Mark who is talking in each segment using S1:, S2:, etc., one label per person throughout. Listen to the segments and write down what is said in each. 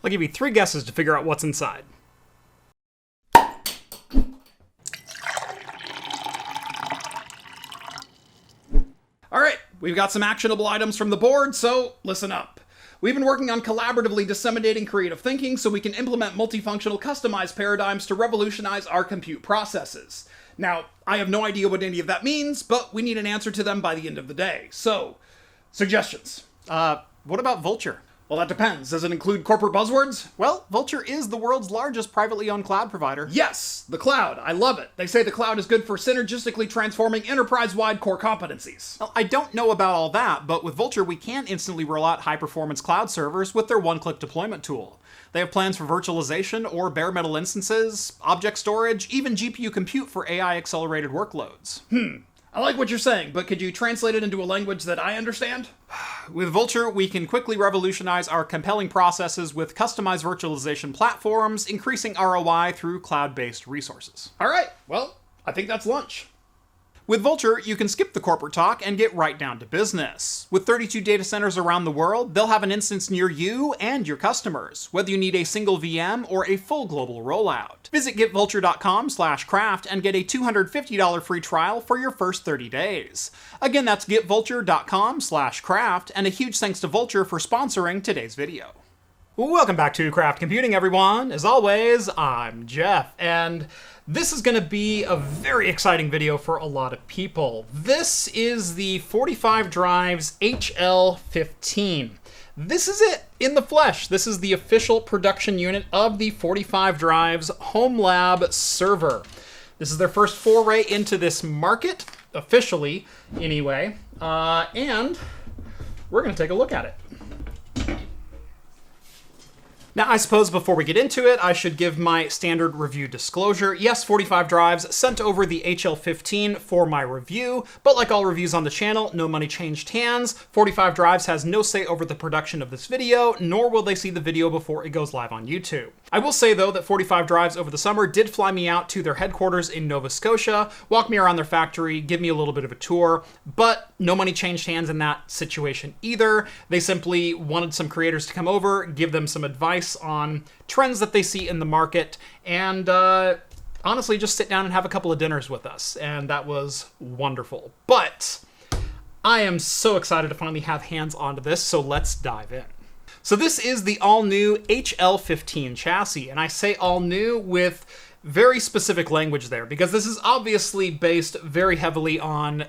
S1: I'll give you 3 guesses to figure out what's inside. Alright, we've got some actionable items from the board, so listen up. We've been working on collaboratively disseminating creative thinking so we can implement multifunctional customized paradigms to revolutionize our compute processes. Now, I have no idea what any of that means, but we need an answer to them by the end of the day. So, suggestions.
S2: What about Vultr?
S1: Well, that depends. Does it include corporate buzzwords?
S2: Well, Vultr is the world's largest privately owned cloud provider.
S1: Yes, the cloud. I love it. They say the cloud is good for synergistically transforming enterprise-wide core competencies.
S2: Well, I don't know about all that, but with Vultr we can instantly roll out high-performance cloud servers with their one-click deployment tool. They have plans for virtualization or bare metal instances, object storage, even GPU compute for AI-accelerated workloads.
S1: I like what you're saying, but could you translate it into a language that I understand?
S2: With Vultr, we can quickly revolutionize our compelling processes with customized virtualization platforms, increasing ROI through cloud-based resources.
S1: All right, well, I think that's lunch.
S2: With Vultr, you can skip the corporate talk and get right down to business. With 32 data centers around the world, they'll have an instance near you and your customers, whether you need a single VM or a full global rollout. Visit getvultr.com/craft and get a $250 free trial for your first 30 days. Again, that's getvultr.com/craft, and a huge thanks to Vultr for sponsoring today's video.
S1: Welcome back to Craft Computing, everyone. As always, I'm Jeff, and this is going to be a very exciting video for a lot of people. This is the 45Drives HL15. This is it in the flesh. This is the official production unit of the 45Drives HomeLab server. This is their first foray into this market, officially anyway, and we're going to take a look at it. Now, I suppose before we get into it, I should give my standard review disclosure. Yes, 45Drives sent over the HL15 for my review, but like all reviews on the channel, no money changed hands. 45Drives has no say over the production of this video, nor will they see the video before it goes live on YouTube. I will say, though, that 45Drives over the summer did fly me out to their headquarters in Nova Scotia, walk me around their factory, give me a little bit of a tour, but no money changed hands in that situation either. They simply wanted some creators to come over, give them some advice on trends that they see in the market, and honestly just sit down and have a couple of dinners with us, and that was wonderful. But I am so excited to finally have hands onto this, so let's dive in. So this is the all-new HL15 chassis, and I say all-new with very specific language there, because this is obviously based very heavily on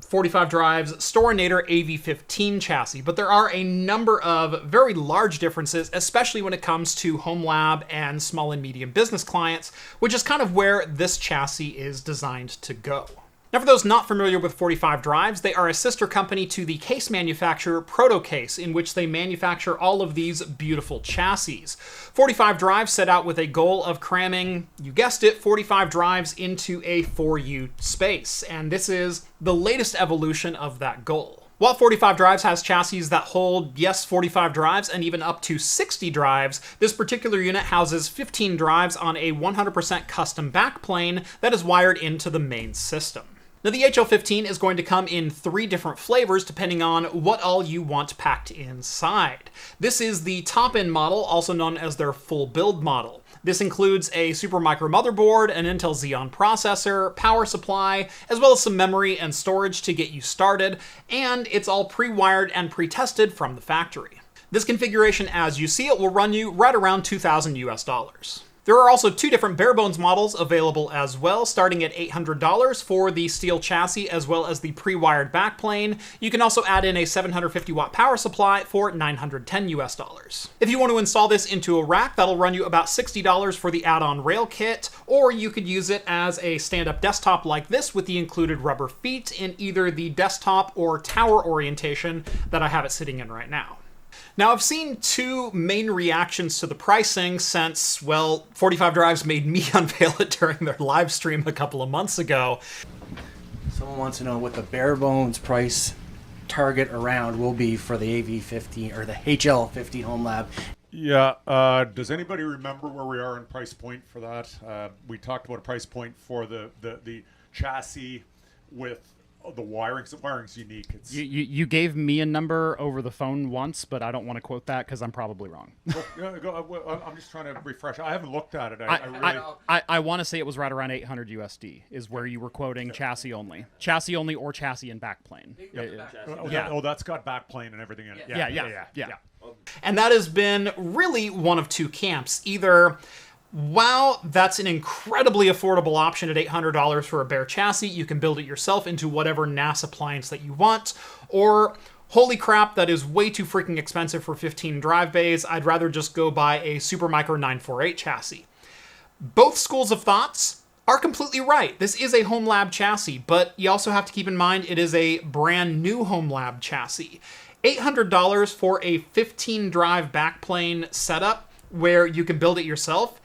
S1: 45Drives Storinator AV15 chassis, but there are a number of very large differences, especially when it comes to HomeLab and small and medium business clients, which is kind of where this chassis is designed to go. Now, for those not familiar with 45Drives, they are a sister company to the case manufacturer Protocase, in which they manufacture all of these beautiful chassis. 45Drives set out with a goal of cramming, you guessed it, 45Drives into a 4U space, and this is the latest evolution of that goal. While 45Drives has chassis that hold, yes, 45 drives and even up to 60 drives, this particular unit houses 15 drives on a 100% custom backplane that is wired into the main system. Now, the HL15 is going to come in 3 different flavors depending on what all you want packed inside. This is the top-end model, also known as their full build model. This includes a Supermicro motherboard, an Intel Xeon processor, power supply, as well as some memory and storage to get you started, and it's all pre-wired and pre-tested from the factory. This configuration, as you see it, will run you right around $2,000 US. There are also 2 different bare bones models available as well, starting at $800 for the steel chassis as well as the pre-wired backplane. You can also add in a 750 watt power supply for $910 US. If you want to install this into a rack, that'll run you about $60 for the add-on rail kit, or you could use it as a stand-up desktop like this with the included rubber feet in either the desktop or tower orientation that I have it sitting in right now. Now, I've seen 2 main reactions to the pricing since, well, 45Drives made me unveil it during their live stream a couple of months ago.
S3: Someone wants to know what the bare bones price target around will be for the AV15 or the HL15 HomeLab.
S4: Yeah, does anybody remember where we are in price point for that? We talked about a price point for the chassis with The wiring's unique. It's
S5: You gave me a number over the phone once, but I don't want to quote that because I'm probably wrong.
S4: I'm just trying to refresh. I haven't looked at it. I really.
S5: I want to say it was right around 800 USD is where you were quoting chassis only or chassis and backplane.
S4: That's got backplane and everything in it.
S5: Yeah.
S1: And that has been really one of two camps. Either, wow, that's an incredibly affordable option at $800 for a bare chassis. You can build it yourself into whatever NAS appliance that you want. Or, holy crap, that is way too freaking expensive for 15 drive bays. I'd rather just go buy a Supermicro 948 chassis. Both schools of thoughts are completely right. This is a HomeLab chassis, but you also have to keep in mind it is a brand new HomeLab chassis. $800 for a 15 drive backplane setup where you can build it yourself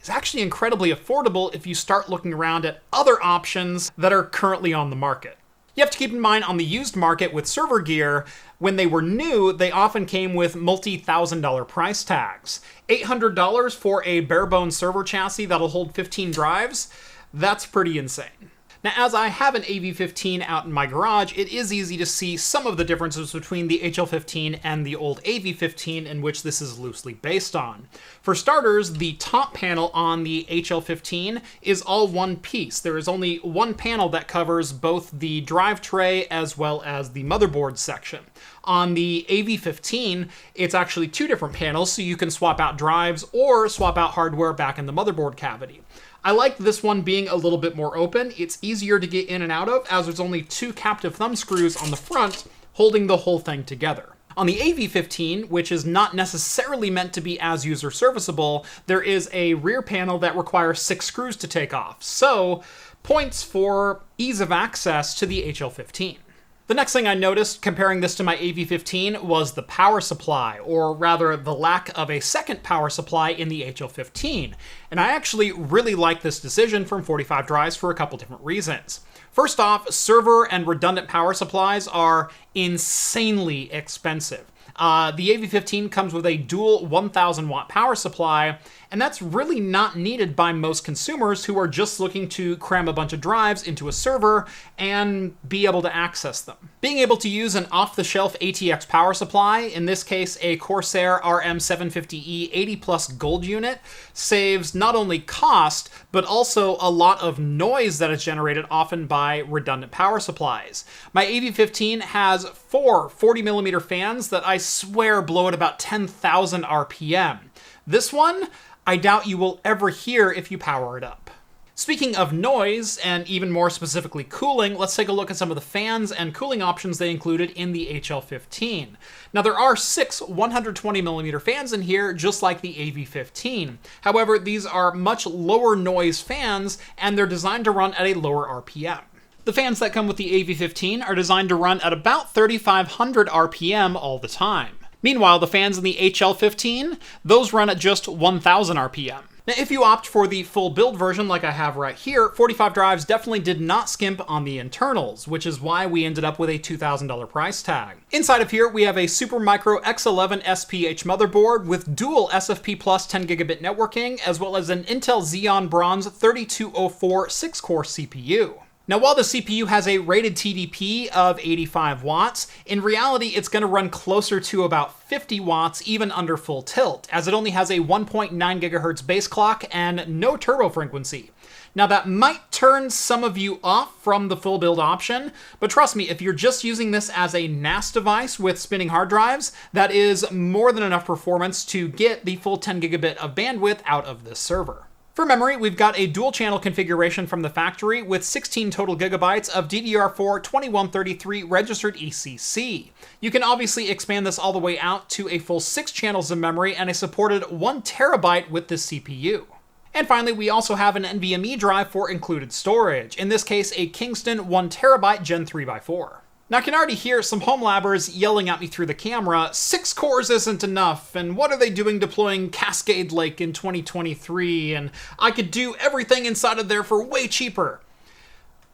S1: is actually incredibly affordable if you start looking around at other options that are currently on the market. You have to keep in mind on the used market with server gear, when they were new, they often came with multi-$1,000 price tags. $800 for a bare-bones server chassis that'll hold 15 drives, that's pretty insane. Now, as I have an AV15 out in my garage, it is easy to see some of the differences between the HL15 and the old AV15 in which this is loosely based on. For starters, the top panel on the HL15 is all one piece. There is only one panel that covers both the drive tray as well as the motherboard section. On the AV15, it's actually two different panels, so you can swap out drives or swap out hardware back in the motherboard cavity. I like this one being a little bit more open. It's easier to get in and out of, as there's only two captive thumb screws on the front holding the whole thing together. On the AV15, which is not necessarily meant to be as user serviceable, there is a rear panel that requires 6 screws to take off. So, points for ease of access to the HL15. The next thing I noticed comparing this to my AV15 was the power supply, or rather the lack of a second power supply in the HL15. And I actually really like this decision from 45Drives for a couple different reasons. First off, server and redundant power supplies are insanely expensive. The AV15 comes with a dual 1000 watt power supply, and that's really not needed by most consumers who are just looking to cram a bunch of drives into a server and be able to access them. Being able to use an off-the-shelf ATX power supply, in this case a Corsair RM750E 80 Plus Gold unit, saves not only cost, but also a lot of noise that is generated often by redundant power supplies. My AV15 has 4 40mm fans that I swear blow at about 10,000 RPM. This one, I doubt you will ever hear if you power it up. Speaking of noise, and even more specifically cooling, let's take a look at some of the fans and cooling options they included in the HL15. Now there are 6 120mm fans in here, just like the AV15. However, these are much lower noise fans, and they're designed to run at a lower RPM. The fans that come with the AV15 are designed to run at about 3,500 RPM all the time. Meanwhile, the fans in the HL15, those run at just 1,000 RPM. Now, if you opt for the full build version like I have right here, 45Drives definitely did not skimp on the internals, which is why we ended up with a $2,000 price tag. Inside of here, we have a Supermicro X11 SPH motherboard with dual SFP Plus 10GB networking, as well as an Intel Xeon Bronze 3204 6-core CPU. Now, while the CPU has a rated TDP of 85 watts, in reality it's going to run closer to about 50 watts even under full tilt, as it only has a 1.9 GHz base clock and no turbo frequency. Now, that might turn some of you off from the full build option, but trust me, if you're just using this as a NAS device with spinning hard drives, that is more than enough performance to get the full 10 gigabit of bandwidth out of this server. For memory, we've got a dual channel configuration from the factory with 16 total gigabytes of DDR4 2133 registered ECC. You can obviously expand this all the way out to a full 6 channels of memory and a supported 1 terabyte with this CPU. And finally, we also have an NVMe drive for included storage, in this case a Kingston 1 terabyte Gen 3x4. Now, I can already hear some HomeLabbers yelling at me through the camera, 6 cores isn't enough, and what are they doing deploying Cascade Lake in 2023, and I could do everything inside of there for way cheaper.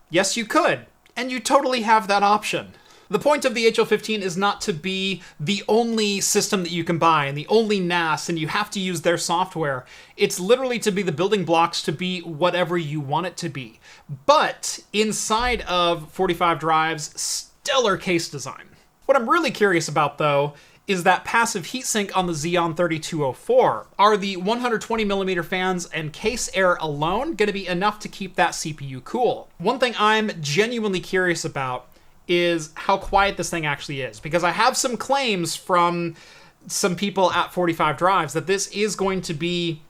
S1: Yes, you could, and you totally have that option. The point of the HL15 is not to be the only system that you can buy and the only NAS and you have to use their software. It's literally to be the building blocks to be whatever you want it to be. But inside of 45 Drives, stellar case design. What I'm really curious about, though, is that passive heatsink on the Xeon 3204. Are the 120mm fans and case air alone going to be enough to keep that CPU cool? One thing I'm genuinely curious about is how quiet this thing actually is, because I have some claims from some people at 45 Drives that this is going to be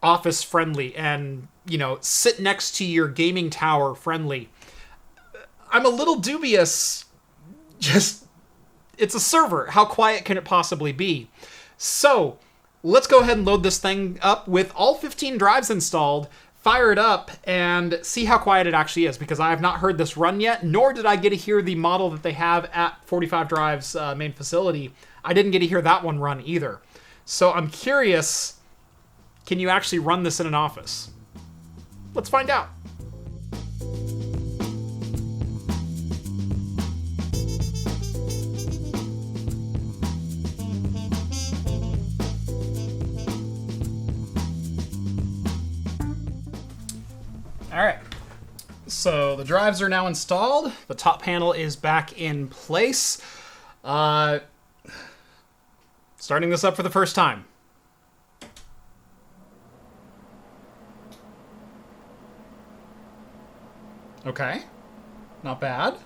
S1: office friendly and, sit next to your gaming tower friendly. I'm a little dubious. It's a server. How quiet can it possibly be? So let's go ahead and load this thing up with all 15 drives installed, fire it up, and see how quiet it actually is, because I have not heard this run yet, nor did I get to hear the model that they have at 45 Drives main facility. I didn't get to hear that one run either. So I'm curious, can you actually run this in an office? Let's find out. All right, so the drives are now installed. The top panel is back in place. Starting this up for the first time. Okay, not bad.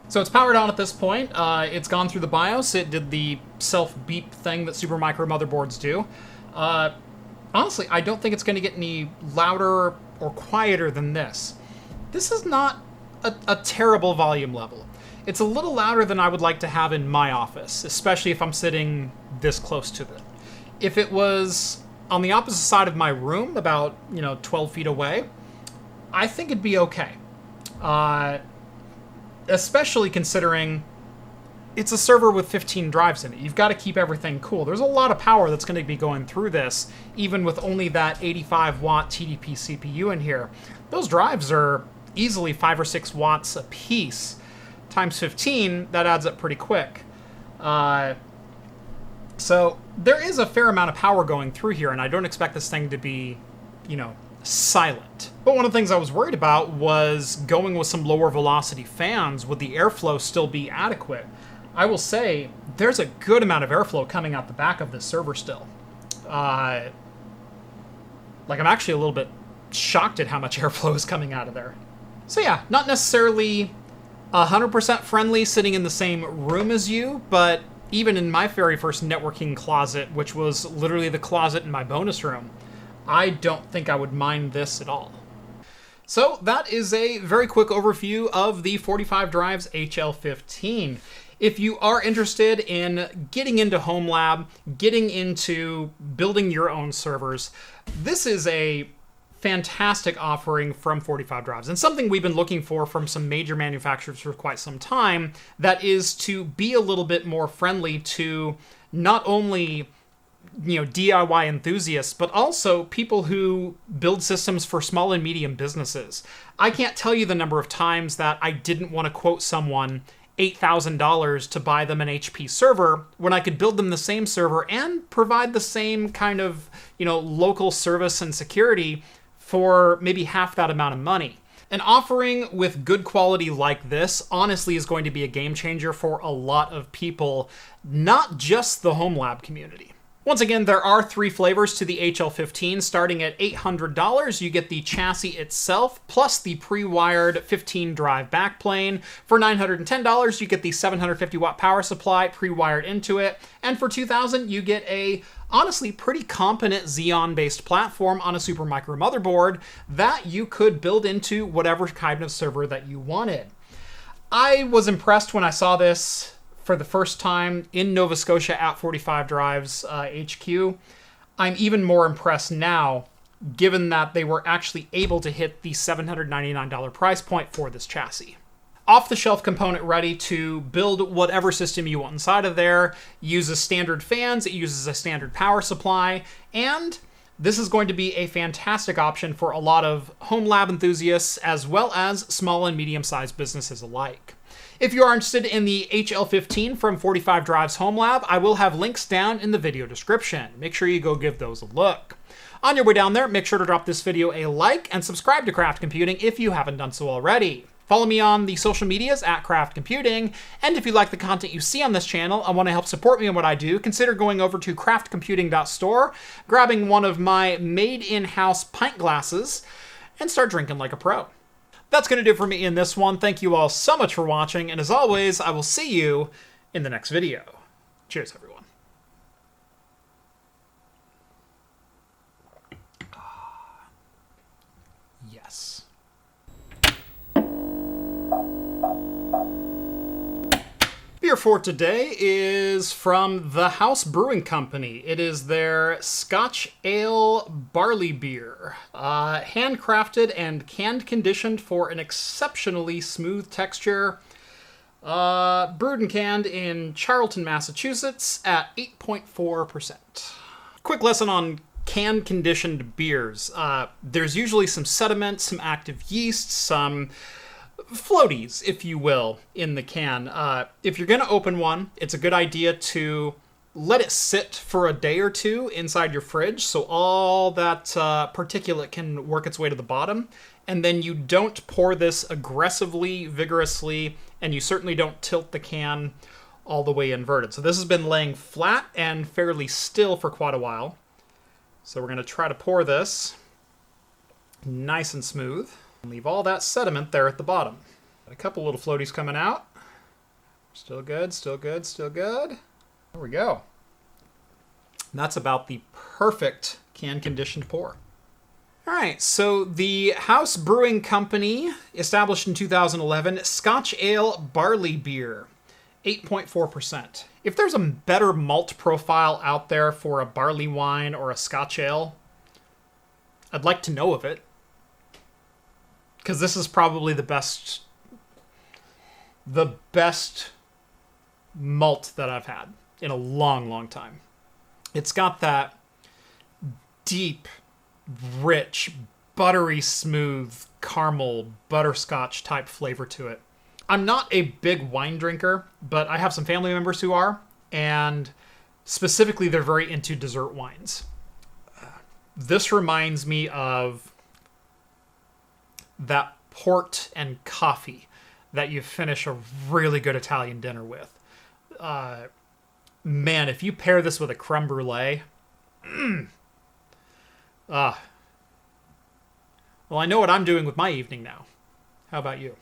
S1: So it's powered on at this point. It's gone through the BIOS. It did the self-beep thing that Supermicro motherboards do. Honestly, I don't think it's going to get any louder or quieter than this. This is not a terrible volume level. It's a little louder than I would like to have in my office, especially if I'm sitting this close to it. If it was on the opposite side of my room, about 12 feet away, I think it'd be okay. Especially considering it's a server with 15 drives in it. You've got to keep everything cool. There's a lot of power that's going to be going through this, even with only that 85 watt TDP CPU in here. Those drives are easily 5 or 6 watts a piece. Times 15, that adds up pretty quick. So there is a fair amount of power going through here, and I don't expect this thing to be, silent. But one of the things I was worried about was going with some lower velocity fans. Would the airflow still be adequate? I will say there's a good amount of airflow coming out the back of this server still. I'm actually a little bit shocked at how much airflow is coming out of there. So yeah, not necessarily 100% friendly sitting in the same room as you, but even in my very first networking closet, which was literally the closet in my bonus room, I don't think I would mind this at all. So that is a very quick overview of the 45 Drives HL15. If you are interested in getting into HomeLab, getting into building your own servers, this is a fantastic offering from 45 Drives, and something we've been looking for from some major manufacturers for quite some time, that is to be a little bit more friendly to not only DIY enthusiasts, but also people who build systems for small and medium businesses. I can't tell you the number of times that I didn't want to quote someone $8,000 to buy them an HP server when I could build them the same server and provide the same kind of, local service and security for maybe half that amount of money. An offering with good quality like this honestly is going to be a game changer for a lot of people, not just the HomeLab community. Once again, there are 3 flavors to the HL15. Starting at $800, you get the chassis itself, plus the pre-wired 15-drive backplane. For $910, you get the 750-watt power supply pre-wired into it. And for $2,000, you get a honestly pretty competent Xeon-based platform on a Supermicro motherboard that you could build into whatever kind of server that you wanted. I was impressed when I saw this for the first time in Nova Scotia at 45 Drives HQ. I'm even more impressed now, given that they were actually able to hit the $799 price point for this chassis. Off-the-shelf component ready to build whatever system you want inside of there. Uses standard fans, it uses a standard power supply, and This is going to be a fantastic option for a lot of HomeLab enthusiasts as well as small and medium-sized businesses alike. If you are interested in the HL15 from 45Drives HomeLab, I will have links down in the video description. Make sure you go give those a look. On your way down there, make sure to drop this video a like and subscribe to Craft Computing if you haven't done so already. Follow me on the social medias at Craft Computing, and if you like the content you see on this channel and want to help support me in what I do, consider going over to craftcomputing.store, grabbing one of my made-in-house pint glasses, and start drinking like a pro. That's going to do it for me in this one. Thank you all so much for watching, and as always, I will see you in the next video. Cheers, everyone. Yes. Beer for today is from the House Brewing Company. It is their Scotch Ale Barley beer. Handcrafted and canned conditioned for an exceptionally smooth texture. Brewed and canned in Charlton, Massachusetts at 8.4%. Quick lesson on canned conditioned beers. There's usually some sediment, some active yeast, some floaties, if you will, in the can. If you're going to open one, it's a good idea to let it sit for a day or two inside your fridge so all that particulate can work its way to the bottom. And then you don't pour this aggressively, vigorously, and you certainly don't tilt the can all the way inverted. So this has been laying flat and fairly still for quite a while. So we're going to try to pour this nice and smooth. Leave all that sediment there at the bottom. Got a couple little floaties coming out. Still good, still good, still good. There we go. And that's about the perfect can-conditioned pour. All right, so the House Brewing Company, established in 2011, Scotch Ale Barley Beer, 8.4%. If there's a better malt profile out there for a barley wine or a Scotch ale, I'd like to know of it. Because this is probably the best malt that I've had in a long, long time. It's got that deep, rich, buttery smooth caramel butterscotch type flavor to it. I'm not a big wine drinker, but I have some family members who are, and specifically they're very into dessert wines. This reminds me of that port and coffee that you finish a really good Italian dinner with. Man, if you pair this with a creme brulee, well, I know what I'm doing with my evening now. How about you?